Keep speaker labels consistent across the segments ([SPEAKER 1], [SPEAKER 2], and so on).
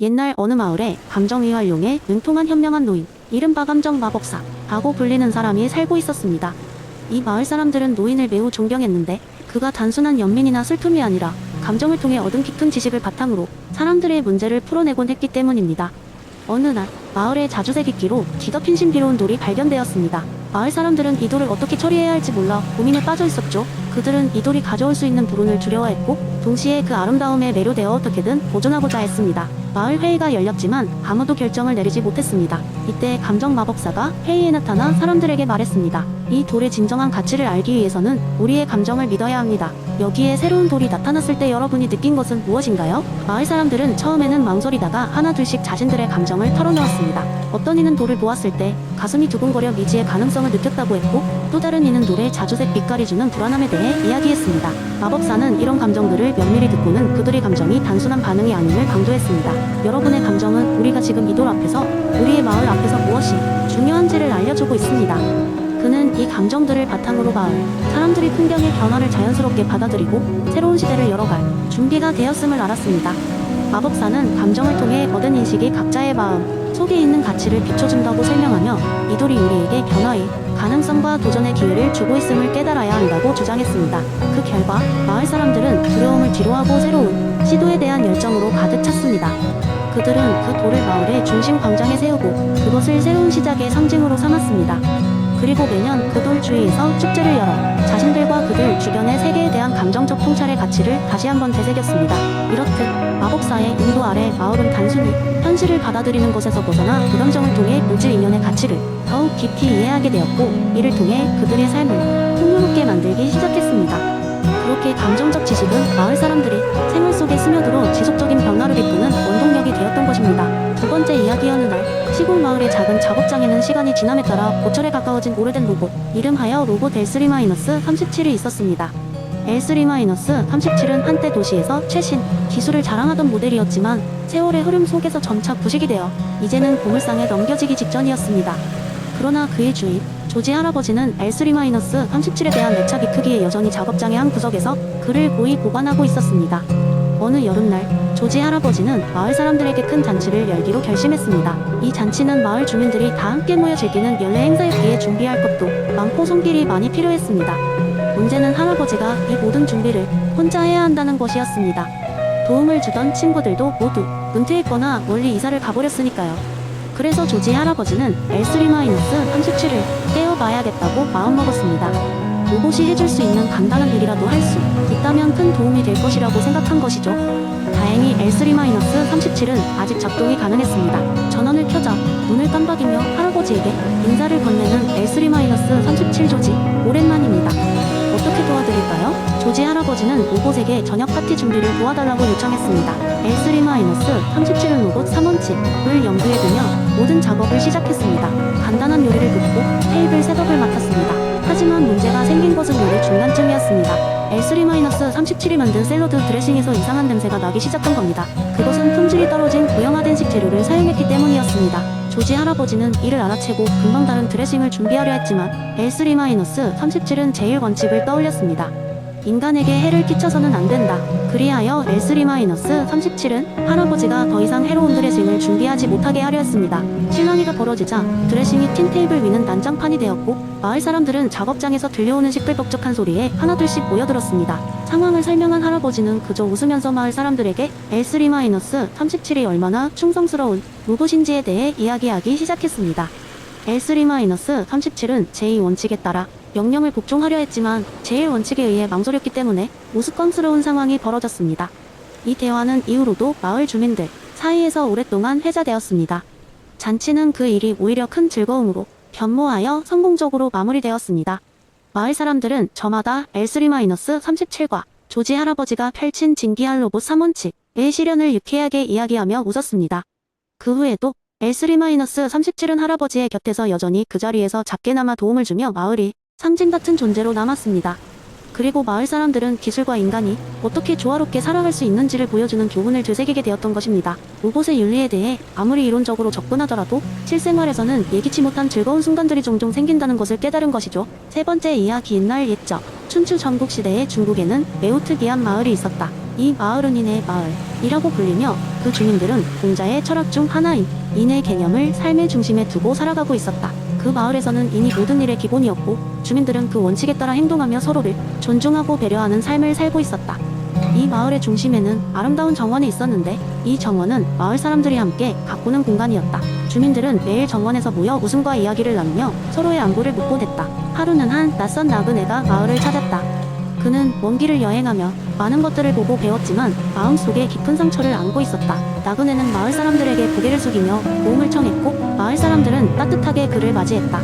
[SPEAKER 1] 옛날 어느 마을에 감정이완용에 능통한 현명한 노인, 이른바 감정 마법사라고 불리는 사람이 살고 있었습니다. 이 마을 사람들은 노인을 매우 존경했는데 그가 단순한 연민이나 슬픔이 아니라 감정을 통해 얻은 깊은 지식을 바탕으로 사람들의 문제를 풀어내곤 했기 때문입니다. 어느 날 마을의 자주색이끼로 뒤덮인 신비로운 돌이 발견되었습니다. 마을 사람들은 이 돌을 어떻게 처리해야 할지 몰라 고민에 빠져 있었죠. 그들은 이 돌이 가져올 수 있는 불운을 두려워했고 동시에 그 아름다움에 매료되어 어떻게든 보존하고자 했습니다. 마을 회의가 열렸지만 아무도 결정을 내리지 못했습니다. 이때 감정 마법사가 회의에 나타나 사람들에게 말했습니다. 이 돌의 진정한 가치를 알기 위해서는 우리의 감정을 믿어야 합니다. 여기에 새로운 돌이 나타났을 때 여러분이 느낀 것은 무엇인가요? 마을 사람들은 처음에는 망설이다가 하나둘씩 자신들의 감정을 털어놓았습니다. 어떤 이는 돌을 보았을 때 가슴이 두근거려 미지의 가능성을 느꼈다고 했고, 또 다른 이는 돌의 자주색 빛깔이 주는 불안함에 대해 이야기했습니다. 마법사는 이런 감정들을 면밀히 듣고는 그들의 감정이 단순한 반응이 아님을 강조했습니다. 여러분의 감정은 우리가 지금 이 돌 앞에서, 우리의 마을 앞에서 무엇이 중요한지를 알려주고 있습니다. 그는 이 감정들을 바탕으로 마을 사람들이 풍경의 변화를 자연스럽게 받아들이고 새로운 시대를 열어갈 준비가 되었음을 알았습니다. 마법사는 감정을 통해 얻은 인식이 각자의 마음 속에 있는 가치를 비춰준다고 설명하며 이 돌이 우리에게 변화의 가능성과 도전의 기회를 주고 있음을 깨달아야 한다고 주장했습니다. 그 결과 마을 사람들은 두려움을 뒤로하고 새로운 시도에 대한 열정으로 가득 찼습니다. 그들은 그 돌을 마을의 중심 광장에 세우고 그것을 새로운 시작의 상징으로 삼았습니다. 그리고 매년 그 돌 주위에서 축제를 열어 자신들과 그들 주변의 세계에 대한 감정적 통찰의 가치를 다시 한번 되새겼습니다. 이렇듯 마법사의 인도 아래 마을은 단순히 현실을 받아들이는 것에서 벗어나 그 감정을 통해 물질 인연의 가치를 더욱 깊이 이해하게 되었고, 이를 통해 그들의 삶을 풍요롭게 만들기 시작했습니다. 그렇게 감정적 지식은 마을 사람들이 생활 속에 스며들어 지속적인 변화를 이끄는 원동력이 되었던 것입니다. 두 번째 이야기. 어느 날 시골 마을의 작은 작업장에는 시간이 지남에 따라 고철에 가까워진 오래된 로봇, 이름하여 로봇 L3-37이 있었습니다. L3-37은 한때 도시에서 최신 기술을 자랑하던 모델이었지만 세월의 흐름 속에서 점차 부식이 되어 이제는 보물상에 넘겨지기 직전이었습니다. 그러나 그의 주인 조지 할아버지는 L3-37에 대한 애착이 크기에 여전히 작업장의 한 구석에서 그를 고이 보관하고 있었습니다. 어느 여름날 조지 할아버지는 마을 사람들에게 큰 잔치를 열기로 결심했습니다. 이 잔치는 마을 주민들이 다 함께 모여 즐기는 연례 행사였기에 준비할 것도 많고 손길이 많이 필요했습니다. 문제는 할아버지가 이 모든 준비를 혼자 해야 한다는 것이었습니다. 도움을 주던 친구들도 모두 은퇴했거나 멀리 이사를 가버렸으니까요. 그래서 조지 할아버지는 L3-37을 떼어봐야겠다고 마음먹었습니다. 로봇이 해줄 수 있는 간단한 일이라도 할 수 있다면 큰 도움이 될 것이라고 생각한 것이죠. 다행히 L3-37은 아직 작동이 가능했습니다. 전원을 켜자 눈을 깜박이며 할아버지에게 인사를 건네는 L3-37 조지, 오랜만입니다. 어떻게 도와드릴까요? 조지 할아버지는 로봇에게 저녁 파티 준비를 도와달라고 요청했습니다. L3-37은 로봇 3원칙을 염두에 두며 모든 작업을 시작했습니다. 간단한 요리를 긋고 테이블 셋업을 맡았습니다. 하지만 문제가 생긴 것은 요리 중간쯤이었습니다. L3-37이 만든 샐러드 드레싱에서 이상한 냄새가 나기 시작한 겁니다. 그것은 품질이 떨어진 고형화된 식재료를 사용했기 때문이었습니다. 조지 할아버지는 이를 알아채고 금방 다른 드레싱을 준비하려 했지만 L3-37은 제일 원칙을 떠올렸습니다. 인간에게 해를 끼쳐서는 안 된다. 그리하여 L3-37은 할아버지가 더 이상 해로운 드레싱을 준비하지 못하게 하려 했습니다. 실랑이가 벌어지자 드레싱이 튄 테이블 위는 난장판이 되었고 마을 사람들은 작업장에서 들려오는 시끌벅적한 소리에 하나둘씩 모여들었습니다. 상황을 설명한 할아버지는 그저 웃으면서 마을 사람들에게 L3-37이 얼마나 충성스러운 로봇인지에 대해 이야기하기 시작했습니다. L3-37은 제2원칙에 따라 명령을 복종하려 했지만 제1원칙에 의해 망설였기 때문에 우스꽝스러운 상황이 벌어졌습니다. 이 대화는 이후로도 마을 주민들 사이에서 오랫동안 회자되었습니다. 잔치는 그 일이 오히려 큰 즐거움으로 변모하여 성공적으로 마무리되었습니다. 마을 사람들은 저마다 L3-37과 조지 할아버지가 펼친 진기한 로봇 3원칙의 실현을 유쾌하게 이야기하며 웃었습니다. 그 후에도 L3-37은 할아버지의 곁에서 여전히 그 자리에서 작게나마 도움을 주며 마을이 상징 같은 존재로 남았습니다. 그리고 마을 사람들은 기술과 인간이 어떻게 조화롭게 살아갈 수 있는지를 보여주는 교훈을 되새기게 되었던 것입니다. 로봇의 윤리에 대해 아무리 이론적으로 접근하더라도 실생활에서는 예기치 못한 즐거운 순간들이 종종 생긴다는 것을 깨달은 것이죠. 세 번째 이야기. 옛날 옛적 춘추 전국시대의 중국에는 매우 특이한 마을이 있었다. 이 마을은 인의 마을이라고 불리며 그 주민들은 공자의 철학 중 하나인 인의 개념을 삶의 중심에 두고 살아가고 있었다. 그 마을에서는 인이 모든 일의 기본이었고 주민들은 그 원칙에 따라 행동하며 서로를 존중하고 배려하는 삶을 살고 있었다. 이 마을의 중심에는 아름다운 정원이 있었는데 이 정원은 마을 사람들이 함께 가꾸는 공간이었다. 주민들은 매일 정원에서 모여 웃음과 이야기를 나누며 서로의 안부를 묻곤 했다. 하루는 한 낯선 나그네가 마을을 찾았다. 그는 먼 길을 여행하며 많은 것들을 보고 배웠지만 마음속에 깊은 상처를 안고 있었다. 나그네는 마을 사람들에게 고개를 숙이며 도움을 청했고 마을 사람들은 따뜻하게 그를 맞이했다.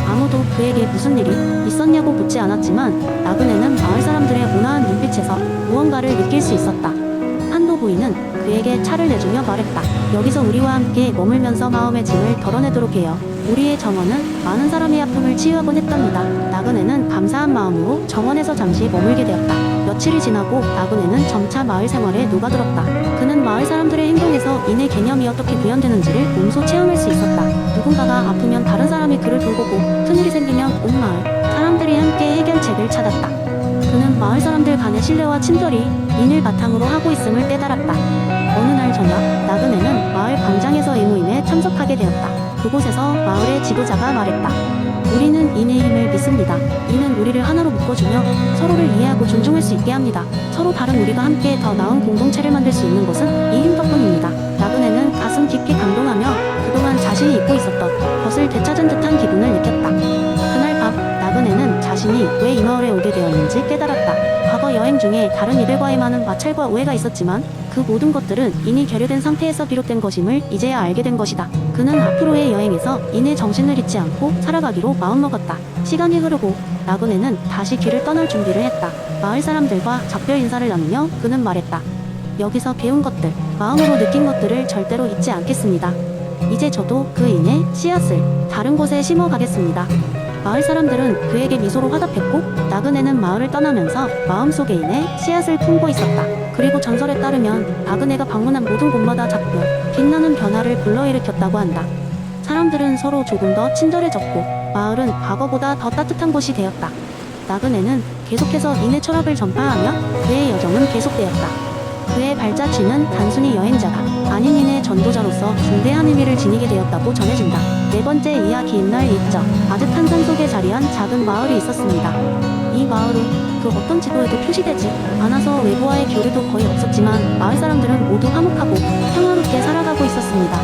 [SPEAKER 1] 아무도 그에게 무슨 일이 있었냐고 묻지 않았지만 나그네는 마을 사람들의 온화한 눈빛에서 무언가를 느낄 수 있었다. 한도 부인은 그에게 차를 내주며 말했다. 여기서 우리와 함께 머물면서 마음의 짐을 덜어내도록 해요. 우리의 정원은 많은 사람의 아픔을 치유하곤 했답니다. 나그네는 감사한 마음으로 정원에서 잠시 머물게 되었다. 며칠이 지나고 나그네는 점차 마을 생활에 녹아들었다. 그는 마을 사람들의 행동에서 인의 개념이 어떻게 구현되는지를 몸소 체험할 수 있었다. 누군가가 아프면 다른 사람이 그를 돌보고 큰일이 생기면 온 마을 사람들이 함께 해결책을 찾았다. 그는 마을 사람들 간의 신뢰와 친절이 인을 바탕으로 하고 있음을 깨달았다. 어느 날 저녁 나그네는 마을 광장에서의 모임에 참석하게 되었다. 그곳에서 마을의 지도자가 말했다. 우리는 인의 힘을 믿습니다. 이는 우리를 하나로 묶어주며 서로를 이해하고 존중할 수 있게 합니다. 서로 다른 우리가 함께 더 나은 공동체를 만들 수 있는 것은 이 힘 덕분입니다. 나그네는 가슴 깊이 감동하며 그동안 자신이 잊고 있었던 것을 되찾은 듯한 기분을 느꼈다. 그날 밤 나그네는 자신이 왜 이 마을에 오게 되었는지 깨달았다. 과거 여행 중에 다른 이들과의 많은 마찰과 오해가 있었지만 그 모든 것들은 인이 결여된 상태에서 비롯된 것임을 이제야 알게 된 것이다. 그는 앞으로의 여행에서 인의 정신을 잊지 않고 살아가기로 마음먹었다. 시간이 흐르고 나그네는 다시 길을 떠날 준비를 했다. 마을 사람들과 작별 인사를 나누며 그는 말했다. 여기서 배운 것들, 마음으로 느낀 것들을 절대로 잊지 않겠습니다. 이제 저도 그 인의 씨앗을 다른 곳에 심어가겠습니다. 마을 사람들은 그에게 미소로 화답했고 나그네는 마을을 떠나면서 마음속에 인의 씨앗을 품고 있었다. 그리고 전설에 따르면 나그네가 방문한 모든 곳마다 작고 빛나는 변화를 불러일으켰다고 한다. 사람들은 서로 조금 더 친절해졌고 마을은 과거보다 더 따뜻한 곳이 되었다. 나그네는 계속해서 인의 철학을 전파하며 그의 여정은 계속되었다. 그의 발자취는 단순히 여행자가 아닌 인의 전도자로서 중대한 의미를 지니게 되었다고 전해진다. 네 번째 이야기인 날 일정 아득한 산 속에 자리한 작은 마을이 있었습니다. 이 마을은 그 어떤 지도에도 표시되지 않아서 외부와의 교류도 거의 없었지만 마을 사람들은 모두 화목하고 평화롭게 살아가고 있었습니다.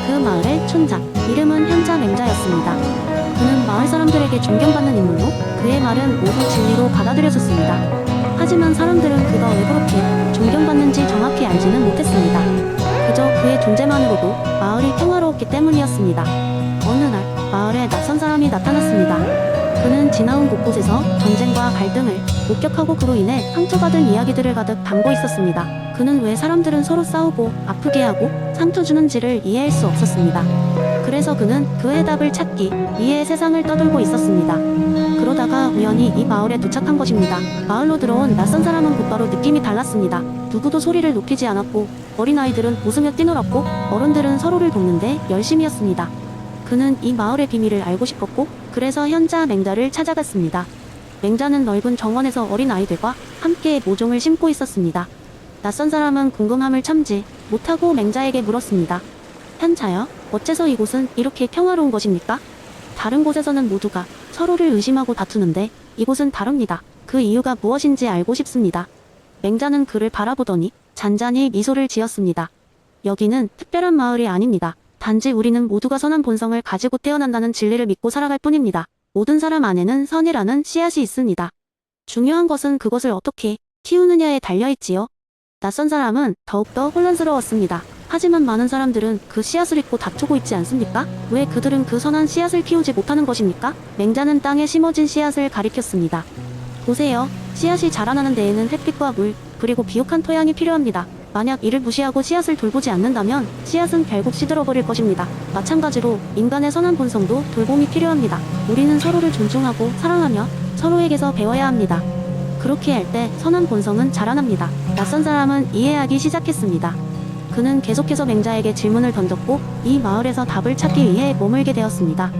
[SPEAKER 1] 그 마을의 촌장 이름은 현자 맹자였습니다. 그는 마을 사람들에게 존경받는 인물로 그의 말은 모두 진리로 받아들여졌습니다. 하지만 사람들은 그가 왜 그렇게 존경받는지 정확히 알지는 못했습니다. 그저 그의 존재만으로도 마을이 평화로웠기 때문이었습니다. 어느 날 마을에 낯선 사람이 나타났습니다. 그는 지나온 곳곳에서 전쟁과 갈등을 목격하고 그로 인해 상처받은 이야기들을 가득 담고 있었습니다. 그는 왜 사람들은 서로 싸우고 아프게 하고 상처 주는지를 이해할 수 없었습니다. 그래서 그는 그 해답을 찾기 위해 세상을 떠돌고 있었습니다. 그러다가 우연히 이 마을에 도착한 것입니다. 마을로 들어온 낯선 사람은 곧바로 느낌이 달랐습니다. 누구도 소리를 높이지 않았고 어린아이들은 웃으며 뛰놀았고 어른들은 서로를 돕는데 열심이었습니다. 그는 이 마을의 비밀을 알고 싶었고 그래서 현자 맹자를 찾아갔습니다. 맹자는 넓은 정원에서 어린아이들과 함께 모종을 심고 있었습니다. 낯선 사람은 궁금함을 참지 못하고 맹자에게 물었습니다. 현자여, 어째서 이곳은 이렇게 평화로운 것입니까? 다른 곳에서는 모두가 서로를 의심하고 다투는데 이곳은 다릅니다. 그 이유가 무엇인지 알고 싶습니다. 맹자는 그를 바라보더니 잔잔히 미소를 지었습니다. 여기는 특별한 마을이 아닙니다. 단지 우리는 모두가 선한 본성을 가지고 태어난다는 진리를 믿고 살아갈 뿐입니다. 모든 사람 안에는 선이라는 씨앗이 있습니다. 중요한 것은 그것을 어떻게 키우느냐에 달려있지요. 낯선 사람은 더욱더 혼란스러웠습니다. 하지만 많은 사람들은 그 씨앗을 잊고 다투고 있지 않습니까? 왜 그들은 그 선한 씨앗을 키우지 못하는 것입니까? 맹자는 땅에 심어진 씨앗을 가리켰습니다. 보세요. 씨앗이 자라나는 데에는 햇빛과 물, 그리고 비옥한 토양이 필요합니다. 만약 이를 무시하고 씨앗을 돌보지 않는다면 씨앗은 결국 시들어버릴 것입니다. 마찬가지로 인간의 선한 본성도 돌봄이 필요합니다. 우리는 서로를 존중하고 사랑하며 서로에게서 배워야 합니다. 그렇게 할 때 선한 본성은 자라납니다. 낯선 사람은 이해하기 시작했습니다. 그는 계속해서 맹자에게 질문을 던졌고 이 마을에서 답을 찾기 위해 머물게 되었습니다.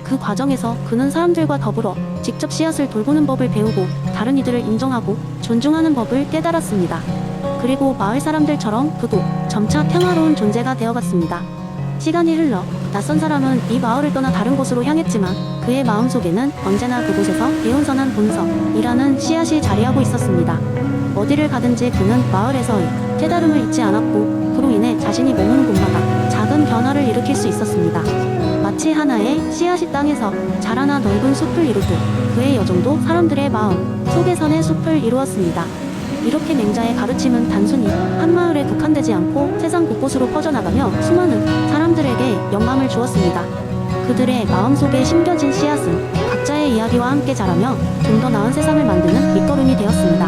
[SPEAKER 1] 그 과정에서 그는 사람들과 더불어 직접 씨앗을 돌보는 법을 배우고 다른 이들을 인정하고 존중하는 법을 깨달았습니다. 그리고 마을 사람들처럼 그도 점차 평화로운 존재가 되어갔습니다. 시간이 흘러 낯선 사람은 이 마을을 떠나 다른 곳으로 향했지만 그의 마음속에는 언제나 그곳에서 배운 선한 본성이라는 씨앗이 자리하고 있었습니다. 어디를 가든지 그는 마을에서의 깨달음을 잊지 않았고 그로 인해 자신이 머무는 곳마다 작은 변화를 일으킬 수 있었습니다. 마치 하나의 씨앗이 땅에서 자라나 넓은 숲을 이루듯 그의 여정도 사람들의 마음 속에선의 숲을 이루었습니다. 이렇게 맹자의 가르침은 단순히 한 마을에 국한되지 않고 세상 곳곳으로 퍼져나가며 수많은 사람들에게 영감을 주었습니다. 그들의 마음속에 심겨진 씨앗은 각자의 이야기와 함께 자라며 좀 더 나은 세상을 만드는 밑거름이 되었습니다.